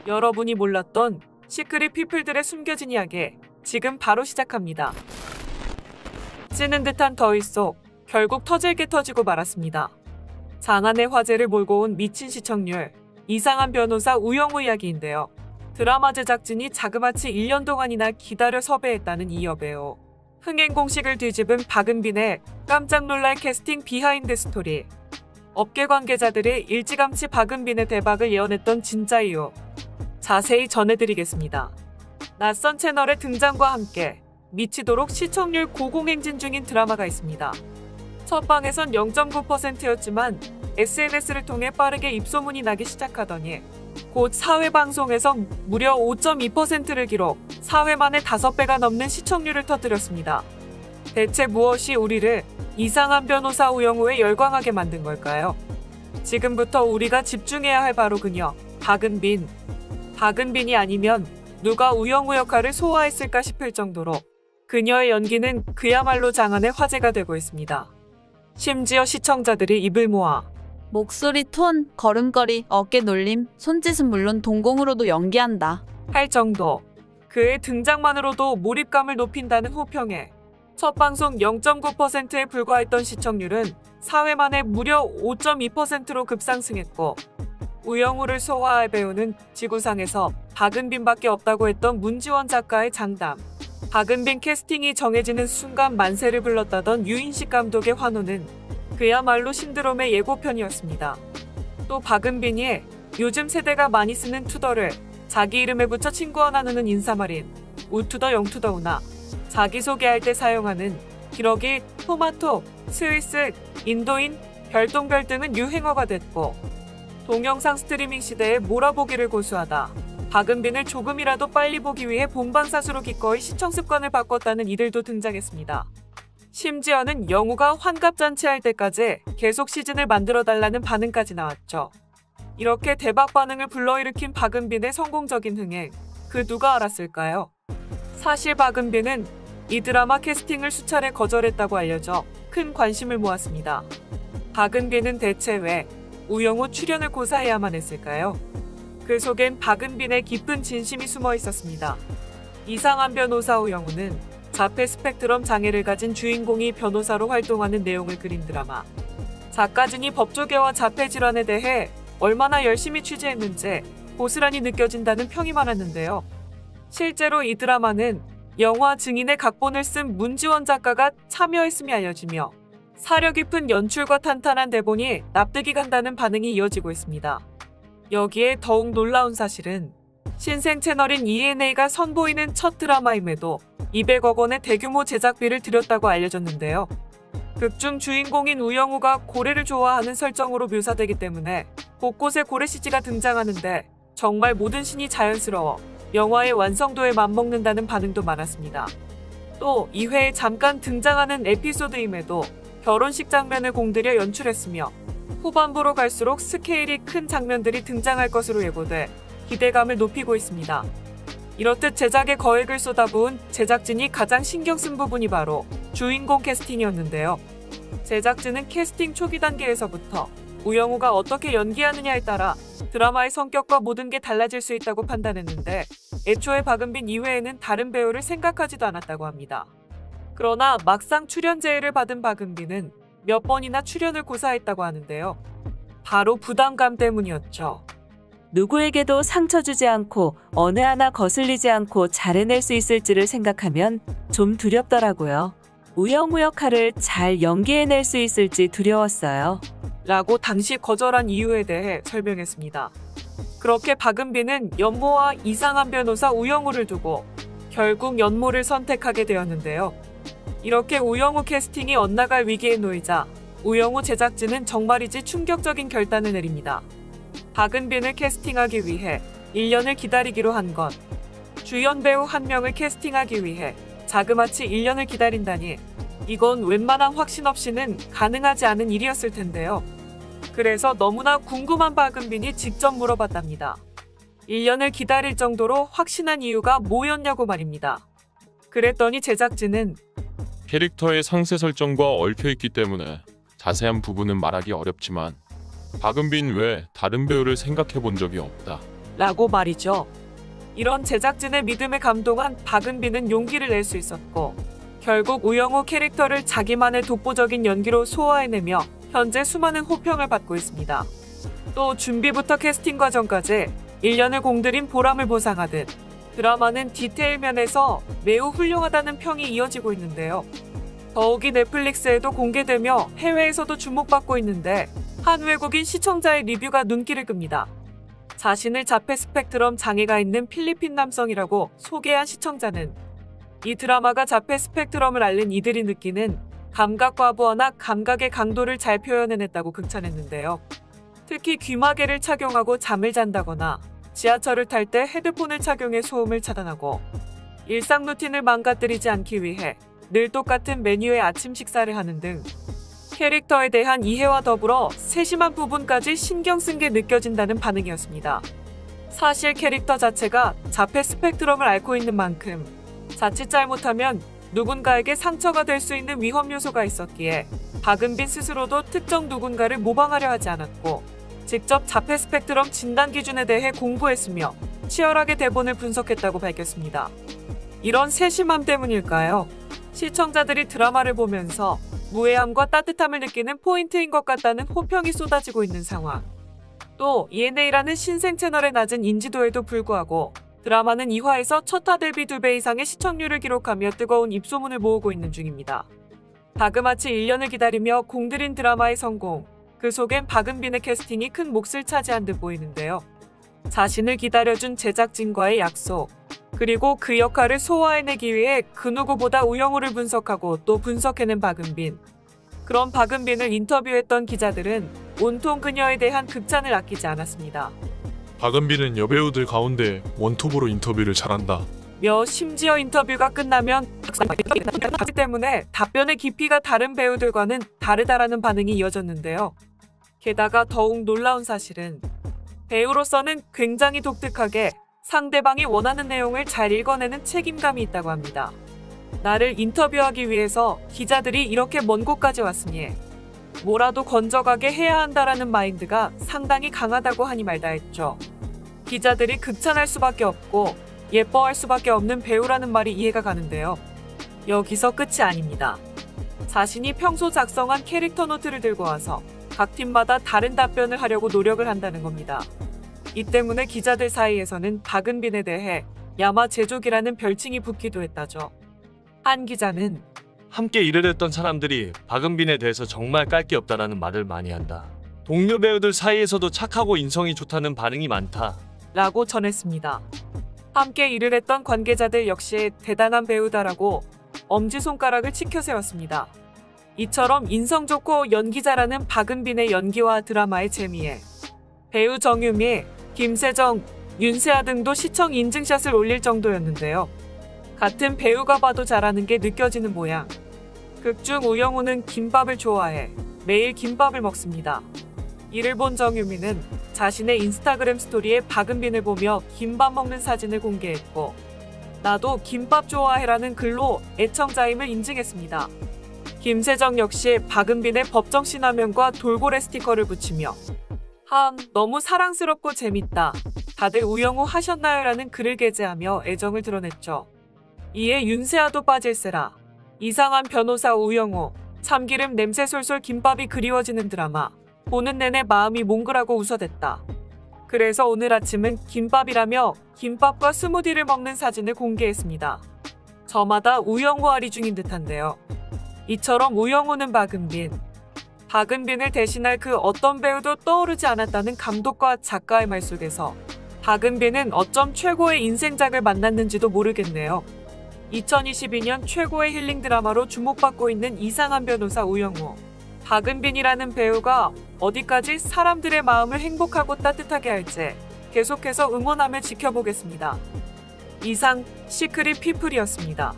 여러분이 몰랐던 시크릿 피플들의 숨겨진 이야기 지금 바로 시작합니다. 찌는 듯한 더위 속 결국 터질 게 터지고 말았습니다. 장안의 화제를 몰고 온 미친 시청률, 이상한 변호사 우영우 이야기인데요. 드라마 제작진이 자그마치 1년 동안이나 기다려 섭외했다는 이 여배우. 흥행 공식을 뒤집은 박은빈의 깜짝 놀랄 캐스팅 비하인드 스토리. 업계 관계자들이 일찌감치 박은빈의 대박을 예언했던 진짜 이유. 자세히 전해드리겠습니다. 낯선 채널의 등장과 함께 미치도록 시청률 고공행진 중인 드라마가 있습니다. 첫 방에선 0.9%였지만 SNS를 통해 빠르게 입소문이 나기 시작하더니 곧 4회 방송에서 무려 5.2%를 기록, 4회 만에 5배가 넘는 시청률을 터뜨렸습니다. 대체 무엇이 우리를 이상한 변호사 우영우에 열광하게 만든 걸까요? 지금부터 우리가 집중해야 할 바로 그녀, 박은빈. 박은빈이 아니면 누가 우영우 역할을 소화했을까 싶을 정도로 그녀의 연기는 그야말로 장안의 화제가 되고 있습니다. 심지어 시청자들이 입을 모아 목소리 톤, 걸음걸이, 어깨 놀림, 손짓은 물론 동공으로도 연기한다. 할 정도. 그의 등장만으로도 몰입감을 높인다는 호평에 첫 방송 0.9%에 불과했던 시청률은 4회 만에 무려 5.2%로 급상승했고, 우영우를 소화할 배우는 지구상에서 박은빈밖에 없다고 했던 문지원 작가의 장담. 박은빈 캐스팅이 정해지는 순간 만세를 불렀다던 유인식 감독의 환호는 그야말로 신드롬의 예고편이었습니다. 또 박은빈이 요즘 세대가 많이 쓰는 투더를 자기 이름에 붙여 친구와 나누는 인사말인 우투더 영투더우나 자기소개할 때 사용하는 기러기, 토마토, 스위스, 인도인, 별똥별 등은 유행어가 됐고, 동영상 스트리밍 시대에 몰아보기를 고수하다 박은빈을 조금이라도 빨리 보기 위해 본방사수로 기꺼이 시청 습관을 바꿨다는 이들도 등장했습니다. 심지어는 영우가 환갑잔치할 때까지 계속 시즌을 만들어달라는 반응까지 나왔죠. 이렇게 대박 반응을 불러일으킨 박은빈의 성공적인 흥행, 그 누가 알았을까요? 사실 박은빈은 이 드라마 캐스팅을 수차례 거절했다고 알려져 큰 관심을 모았습니다. 박은빈은 대체 왜 우영우 출연을 고사해야만 했을까요? 그 속엔 박은빈의 깊은 진심이 숨어 있었습니다. 이상한 변호사 우영우는 자폐 스펙트럼 장애를 가진 주인공이 변호사로 활동하는 내용을 그린 드라마. 작가진이 법조계와 자폐 질환에 대해 얼마나 열심히 취재했는지 고스란히 느껴진다는 평이 많았는데요. 실제로 이 드라마는 영화 증인의 각본을 쓴 문지원 작가가 참여했음이 알려지며 사려 깊은 연출과 탄탄한 대본이 납득이 간다는 반응이 이어지고 있습니다. 여기에 더욱 놀라운 사실은 신생 채널인 ENA가 선보이는 첫 드라마임에도 200억 원의 대규모 제작비를 들였다고 알려졌는데요. 극중 주인공인 우영우가 고래를 좋아하는 설정으로 묘사되기 때문에 곳곳에 고래 CG가 등장하는데 정말 모든 신이 자연스러워 영화의 완성도에 맞먹는다는 반응도 많았습니다. 또 2회에 잠깐 등장하는 에피소드임에도 결혼식 장면을 공들여 연출했으며 후반부로 갈수록 스케일이 큰 장면들이 등장할 것으로 예고돼 기대감을 높이고 있습니다. 이렇듯 제작에 거액을 쏟아부은 제작진이 가장 신경 쓴 부분이 바로 주인공 캐스팅이었는데요. 제작진은 캐스팅 초기 단계에서부터 우영우가 어떻게 연기하느냐에 따라 드라마의 성격과 모든 게 달라질 수 있다고 판단했는데 애초에 박은빈 이외에는 다른 배우를 생각하지도 않았다고 합니다. 그러나 막상 출연 제의를 받은 박은빈은 몇 번이나 출연을 고사했다고 하는데요. 바로 부담감 때문이었죠. 누구에게도 상처 주지 않고 어느 하나 거슬리지 않고 잘 해낼 수 있을지를 생각하면 좀 두렵더라고요. 우영우 역할을 잘 연기해낼 수 있을지 두려웠어요. 라고 당시 거절한 이유에 대해 설명했습니다. 그렇게 박은빈은 연모와 이상한 변호사 우영우를 두고 결국 연모를 선택하게 되었는데요. 이렇게 우영우 캐스팅이 엇나갈 위기에 놓이자 우영우 제작진은 정말이지 충격적인 결단을 내립니다. 박은빈을 캐스팅하기 위해 1년을 기다리기로 한 것. 주연 배우 한 명을 캐스팅하기 위해 자그마치 1년을 기다린다니 이건 웬만한 확신 없이는 가능하지 않은 일이었을 텐데요. 그래서 너무나 궁금한 박은빈이 직접 물어봤답니다. 1년을 기다릴 정도로 확신한 이유가 뭐였냐고 말입니다. 그랬더니 제작진은 캐릭터의 상세 설정과 얽혀있기 때문에 자세한 부분은 말하기 어렵지만 박은빈 외 다른 배우를 생각해 본 적이 없다. 라고 말이죠. 이런 제작진의 믿음에 감동한 박은빈은 용기를 낼 수 있었고 결국 우영우 캐릭터를 자기만의 독보적인 연기로 소화해내며 현재 수많은 호평을 받고 있습니다. 또 준비부터 캐스팅 과정까지 1년을 공들인 보람을 보상하듯 드라마는 디테일 면에서 매우 훌륭하다는 평이 이어지고 있는데요. 더욱이 넷플릭스에도 공개되며 해외에서도 주목받고 있는데 한 외국인 시청자의 리뷰가 눈길을 끕니다. 자신을 자폐 스펙트럼 장애가 있는 필리핀 남성이라고 소개한 시청자는 이 드라마가 자폐 스펙트럼을 앓는 이들이 느끼는 감각 과부하나 감각의 강도를 잘 표현해냈다고 극찬했는데요. 특히 귀마개를 착용하고 잠을 잔다거나 지하철을 탈 때 헤드폰을 착용해 소음을 차단하고 일상 루틴을 망가뜨리지 않기 위해 늘 똑같은 메뉴의 아침 식사를 하는 등 캐릭터에 대한 이해와 더불어 세심한 부분까지 신경 쓴 게 느껴진다는 반응이었습니다. 사실 캐릭터 자체가 자폐 스펙트럼을 앓고 있는 만큼 자칫 잘못하면 누군가에게 상처가 될 수 있는 위험 요소가 있었기에 박은빈 스스로도 특정 누군가를 모방하려 하지 않았고 직접 자폐 스펙트럼 진단 기준에 대해 공부했으며 치열하게 대본을 분석했다고 밝혔습니다. 이런 세심함 때문일까요? 시청자들이 드라마를 보면서 무해함과 따뜻함을 느끼는 포인트인 것 같다는 호평이 쏟아지고 있는 상황. 또 ENA라는 신생 채널의 낮은 인지도에도 불구하고 드라마는 2화에서 첫화 대비 2배 이상의 시청률을 기록하며 뜨거운 입소문을 모으고 있는 중입니다. 다그마치 1년을 기다리며 공들인 드라마의 성공, 그 속엔 박은빈의 캐스팅이 큰 몫을 차지한 듯 보이는데요. 자신을 기다려준 제작진과의 약속, 그리고 그 역할을 소화해내기 위해 그 누구보다 우영우를 분석하고 또 분석해낸 박은빈. 그런 박은빈을 인터뷰했던 기자들은 온통 그녀에 대한 극찬을 아끼지 않았습니다. 박은빈은 여배우들 가운데 원톱으로 인터뷰를 잘한다. 심지어 인터뷰가 끝나면 때문에 답변의 깊이가 다른 배우들과는 다르다라는 반응이 이어졌는데요. 게다가 더욱 놀라운 사실은 배우로서는 굉장히 독특하게 상대방이 원하는 내용을 잘 읽어내는 책임감이 있다고 합니다. 나를 인터뷰하기 위해서 기자들이 이렇게 먼 곳까지 왔으니 뭐라도 건져가게 해야 한다라는 마인드가 상당히 강하다고 하니 말다 했죠. 기자들이 극찬할 수밖에 없고 예뻐할 수밖에 없는 배우라는 말이 이해가 가는데요. 여기서 끝이 아닙니다. 자신이 평소 작성한 캐릭터 노트를 들고 와서 각 팀마다 다른 답변을 하려고 노력을 한다는 겁니다. 이 때문에 기자들 사이에서는 박은빈에 대해 야마 제조기라는 별칭이 붙기도 했다죠. 한 기자는 함께 일을 했던 사람들이 박은빈에 대해서 정말 깔 게 없다라는 말을 많이 한다. 동료 배우들 사이에서도 착하고 인성이 좋다는 반응이 많다. 라고 전했습니다. 함께 일을 했던 관계자들 역시 대단한 배우다라고 엄지손가락을 치켜 세웠습니다. 이처럼 인성 좋고 연기자라는 박은빈의 연기와 드라마의 재미에 배우 정유미, 김세정, 윤세아 등도 시청 인증샷을 올릴 정도였는데요. 같은 배우가 봐도 잘하는 게 느껴지는 모양. 극중 우영우는 김밥을 좋아해 매일 김밥을 먹습니다. 이를 본 정유미는 자신의 인스타그램 스토리에 박은빈을 보며 김밥 먹는 사진을 공개했고 나도 김밥 좋아해라는 글로 애청자임을 인증했습니다. 김세정 역시 박은빈의 법정 신화면과 돌고래 스티커를 붙이며 너무 사랑스럽고 재밌다. 다들 우영우 하셨나요? 라는 글을 게재하며 애정을 드러냈죠. 이에 윤세아도 빠질세라. 이상한 변호사 우영우, 참기름 냄새 솔솔 김밥이 그리워지는 드라마. 보는 내내 마음이 몽글하고 웃어댔다. 그래서 오늘 아침은 김밥이라며 김밥과 스무디를 먹는 사진을 공개했습니다. 저마다 우영우 아리 중인 듯한데요. 이처럼 우영우는 박은빈을 대신할 그 어떤 배우도 떠오르지 않았다는 감독과 작가의 말 속에서 박은빈은 어쩜 최고의 인생작을 만났는지도 모르겠네요. 2022년 최고의 힐링 드라마로 주목받고 있는 이상한 변호사 우영우. 박은빈이라는 배우가 어디까지 사람들의 마음을 행복하고 따뜻하게 할지 계속해서 응원하며 지켜보겠습니다. 이상 시크릿 피플이었습니다.